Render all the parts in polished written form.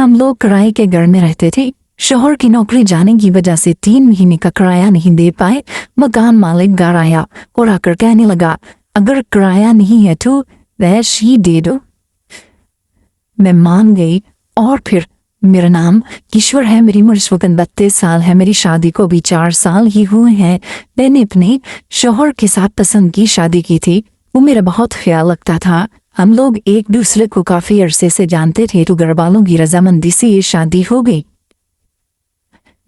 हम लोग किराए के घर में रहते थे। शोहर की नौकरी जाने की वजह से 3 महीने का किराया नहीं दे पाए। मकान मालिक घर आया और आकर कहने लगा, अगर किराया नहीं है तो वैश ही दे दो। मैं मान गई। और फिर मेरा नाम ईश्वर है, मेरी उम्र इस वक्त 32 साल है, मेरी शादी को भी 4 साल ही हुए हैं। मैंने अपने शोहर के साथ पसंद की शादी की थी। वो मेरा बहुत ख्याल रखता था। हम लोग एक दूसरे को काफी अरसे से जानते थे, तो घर वालों की रजामंदी से ये शादी हो गई।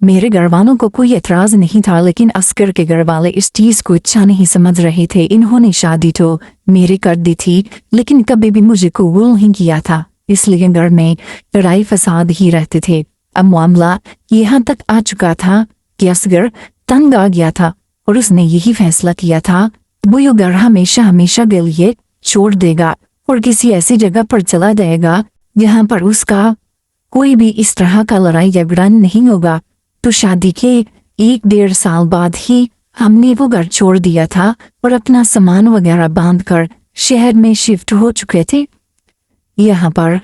मेरे घर वालों को कोई एतराज नहीं था, लेकिन असगर के घर वाले इस चीज को अच्छा नहीं समझ रहे थे। इन्होंने शादी तो मेरी कर दी थी, लेकिन कभी भी मुझे कबूल नहीं किया था, इसलिए घर में लड़ाई फसाद ही रहते थे। अब मामला यहाँ तक आ चुका था कि असगर तंग आ गया था और उसने यही फैसला किया था वो ये घर हमेशा हमेशा के लिए छोड़ देगा और किसी ऐसी जगह पर चला जाएगा जहाँ पर उसका कोई भी इस तरह का लड़ाई झगड़ा नहीं होगा। तो शादी के 1-1.5 साल बाद ही हमने वो घर छोड़ दिया था और अपना सामान वगैरह बांधकर शहर में शिफ्ट हो चुके थे। यहाँ पर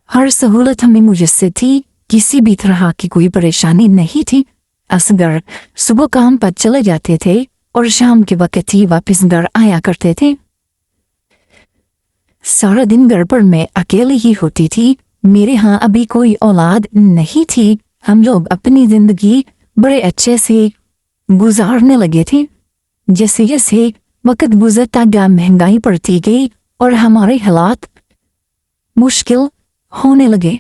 हर सहूलत हमें मुयस्सर थी, किसी भी तरह की कोई परेशानी नहीं थी। असगर सुबह काम पर चले जाते थे और शाम के वक्त ही वापस घर आया करते थे। सारा दिन घर पर मैं अकेली ही होती थी। मेरे यहाँ अभी कोई औलाद नहीं थी। हम लोग अपनी जिंदगी बड़े अच्छे से गुजारने लगे थे। जैसे जैसे वक्त गुजरता गया, महंगाई बढ़ती गई और हमारे हालात मुश्किल होने लगे।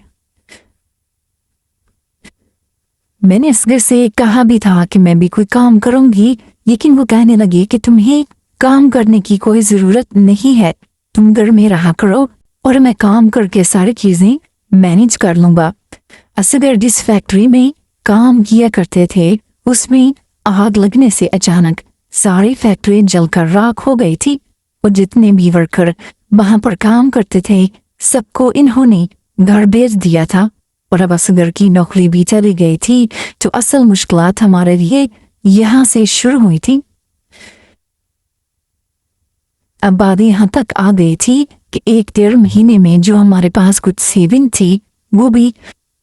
मैंने असगर से कहा भी था कि मैं भी कोई काम करूंगी, लेकिन वो कहने लगे कि तुम्हें काम करने की कोई जरूरत नहीं है, तुम घर में रहा करो और मैं काम करके सारी चीजें मैनेज कर लूंगा। असगर जिस फैक्ट्री में काम किया करते थे उसमें आग लगने से अचानक सारी फैक्ट्री जलकर राख हो गई थी और जितने भी वर्कर वहां पर काम करते थे सबको इन्होंने घर भेज दिया था और अब असगर की नौकरी भी चली गई थी। तो असल मुश्किलात हमारे लिए यहाँ से शुरू हुई थी। अब बात यहाँ तक आ गई थी कि 1-1.5 महीने में जो हमारे पास कुछ सेविंग थी वो भी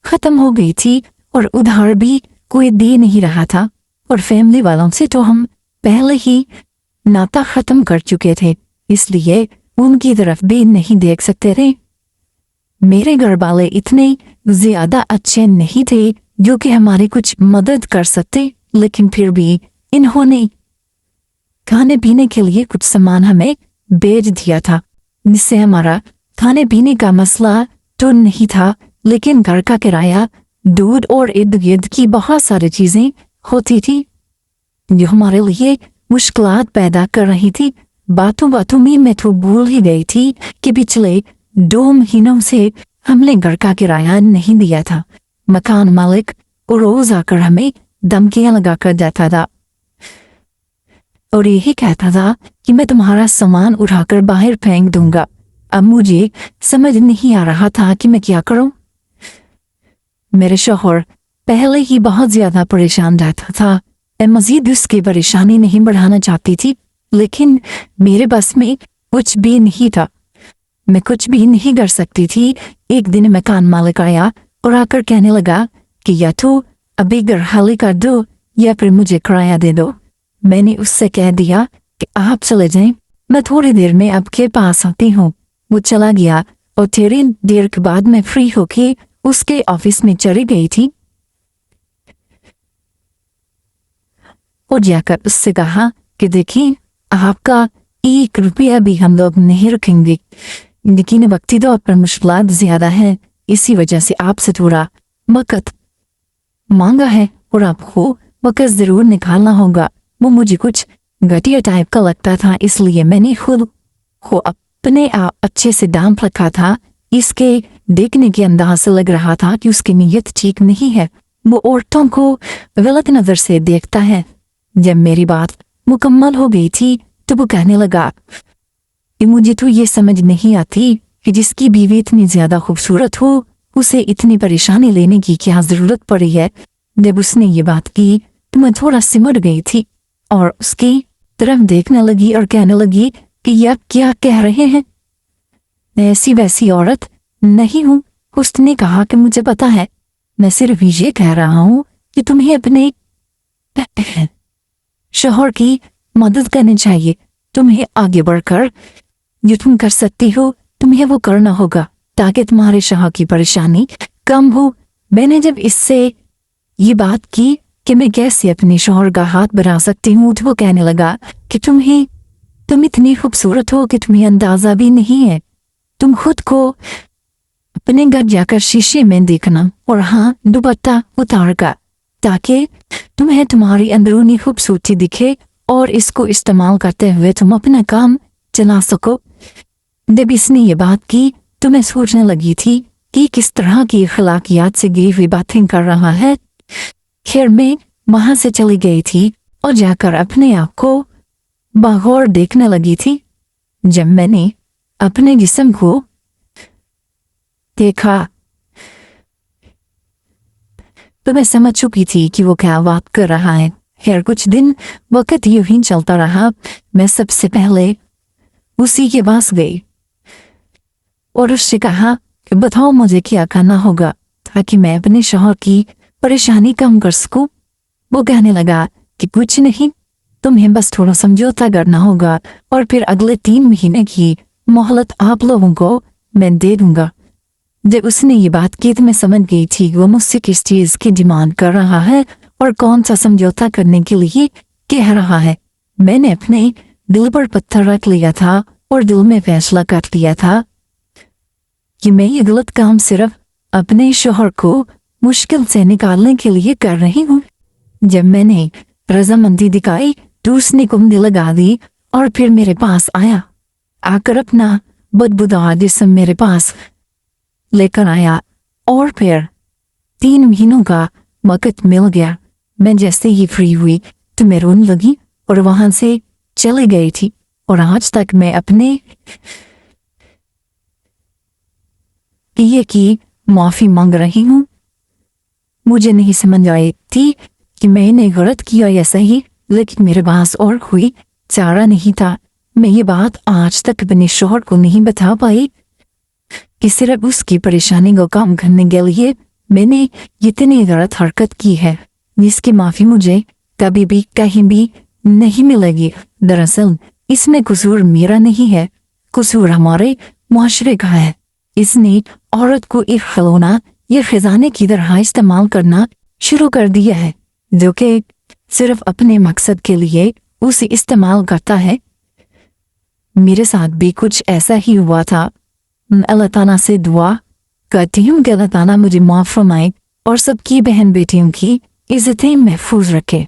खत्म हो गई थी और उधार भी कोई दे नहीं रहा था और फैमिली वालों से तो हम पहले ही नाता खत्म कर चुके थे, इसलिए उनकी तरफ भी नहीं देख सकते थे। मेरे घर वाले इतने ज्यादा अच्छे नहीं थे जो कि हमारी कुछ मदद कर सकते, लेकिन फिर भी इन्होंने खाने पीने के लिए कुछ सामान हमें भेज दिया था, जिससे हमारा खाने पीने का मसला तो नहीं था, लेकिन घर का किराया, दूध और इर्द गिर्द की बहुत सारी चीजें होती थी जो हमारे लिए मुश्किलात पैदा कर रही थी। बातों बातों में मैं तो भूल ही गई थी कि पिछले 2 महीनों से हमने घर का किराया नहीं दिया था। मकान मालिक रोज आकर हमें धमकियां लगा कर जाता था और यही कहता था कि मैं तुम्हारा सामान उठाकर बाहर फेंक दूंगा। अब मुझे समझ नहीं आ रहा था कि मैं क्या करूं। मेरे शौहर पहले ही बहुत ज्यादा परेशान रहता था। मैं मजीद उसकी परेशानी नहीं बढ़ाना चाहती थी, लेकिन मेरे बस में कुछ भी नहीं था, मैं कुछ भी नहीं कर सकती थी। एक दिन मकान मालिक आया और आकर कहने लगा कि या तो अभी घर खाली कर दो या फिर मुझे किराया दे दो। मैंने उससे कह दिया कि आप चले जाएं, मैं थोड़ी देर में आपके पास आती हूँ। वो चला गया और थोड़ी देर के बाद मैं फ्री होके उसके ऑफिस में चली गई थी और जाकर उससे कहा कि देखिए, आपका 1 रुपया भी हम लोग नहीं रखेंगे, लेकिन वक्ती तौर पर मुश्किलात ज्यादा है, इसी वजह से आपसे थोड़ा वक़्त मांगा है और आपको वक़्त जरूर निकालना होगा। वो मुझे कुछ घटिया टाइप का लगता था, इसलिए मैंने खुद को अपने आप अच्छे से दाम रखा था। इसके देखने के अंदाज से लग रहा था कि उसकी नीयत ठीक नहीं है, वो औरतों को गलत नजर से देखता है। जब मेरी बात मुकम्मल हो गई थी तो वो कहने लगा कि मुझे तो ये समझ नहीं आती कि जिसकी बीवी इतनी ज्यादा खूबसूरत हो उसे इतनी परेशानी लेने की क्या जरूरत पड़ी है। जब उसने ये बात की तो मैं थोड़ा सिमट गई थी और उसकी तरफ देखने लगी और कहने लगी कि ये क्या कह रहे हैं, मैं ऐसी वैसी औरत नहीं हूँ उसने कहा कि मुझे पता है, मैं सिर्फ ये कह रहा हूँ कि तुम्हें अपने शौहर की मदद करनी चाहिए। तुम्हें आगे बढ़कर जो तुम कर सकती हो तुम्हें वो करना होगा ताकि तुम्हारे शौहर की परेशानी कम हो। मैंने जब इससे ये बात की कि मैं कैसे अपने शौहर का हाथ बढ़ा सकती हूँ तो वो कहने लगा कि तुम इतनी खूबसूरत हो कि तुम्हें अंदाजा भी नहीं है। तुम खुद को अपने घर जाकर शीशे में देखना और हाँ दुपट्टा उतार कर ताकि तुम्हें तुम्हारी अंदरूनी खूबसूरती दिखे और इसको इस्तेमाल करते हुए तुम अपना काम चला सको। जब इसने ये बात की तो मैं सोचने लगी थी कि किस तरह की अखलाकियात से घिरी हुई बातें कर रहा है। खैर मैं वहां से चली गई थी और जाकर अपने आप को बगौर देखने लगी थी। जब मैंने अपने जिस्म को देखा तो मैं समझ चुकी थी कि वो क्या बात कर रहा है। खैर कुछ दिन वक्त यूं ही चलता रहा। मैं सबसे पहले उसी के पास गई और उससे कहा कि बताओ मुझे क्या करना होगा ताकि मैं अपने शौहर की परेशानी कम कर सकूं। वो कहने लगा कि कुछ नहीं, तुम्हें बस थोड़ा समझौता करना होगा और फिर अगले 3 महीने की मोहलत आप लोगों को मैं दे दूंगा। जब उसने ये बात की तो मैं समझ गई थी वो मुझसे किस चीज की डिमांड कर रहा है और कौन सा समझौता करने के लिए कह रहा है। मैंने अपने दिल पर पत्थर रख लिया था और दिल में फैसला कर लिया था कि मैं ये गलत काम सिर्फ अपने शौहर को मुश्किल से निकालने के लिए कर रही हूँ। जब मैंने रजामंदी दिखाई तो उसने कुंडी लगा दी और फिर मेरे पास आया। आकर अपना बदबूदार जिस्म मेरे पास लेकर आया और फिर 3 महीनों का वक्त मिल गया। मैं जैसे ही फ्री हुई तो मैं रोने लगी और वहां से चली गई थी और आज तक मैं अपने किए की माफी मांग रही हूँ। मुझे नहीं समझ आई थी कि मैंने गलत किया या सही, लेकिन मेरे पास और कोई चारा नहीं था। मैं ये बात आज तक अपने शौहर को नहीं बता पाई कि सिर्फ उसकी परेशानी को कम करने के लिए मैंने इतनी गलत हरकत की है जिसकी माफी मुझे कभी भी कहीं भी नहीं मिलेगी। दरअसल इसमें कसूर मेरा नहीं है, कसूर हमारे मुआशरे का है। इसने औरत को एक खिलौना या खजाने की तरह इस्तेमाल करना शुरू कर दिया है जो कि सिर्फ अपने मकसद के लिए उसे इस्तेमाल करता है। मेरे साथ भी कुछ ऐसा ही हुआ था। अल्लाह ताला से दुआ करती हूँ कि अल्लाह ताला मुझे माफ फरमाए और सबकी बहन बेटियों की इज्जतें महफूज रखे।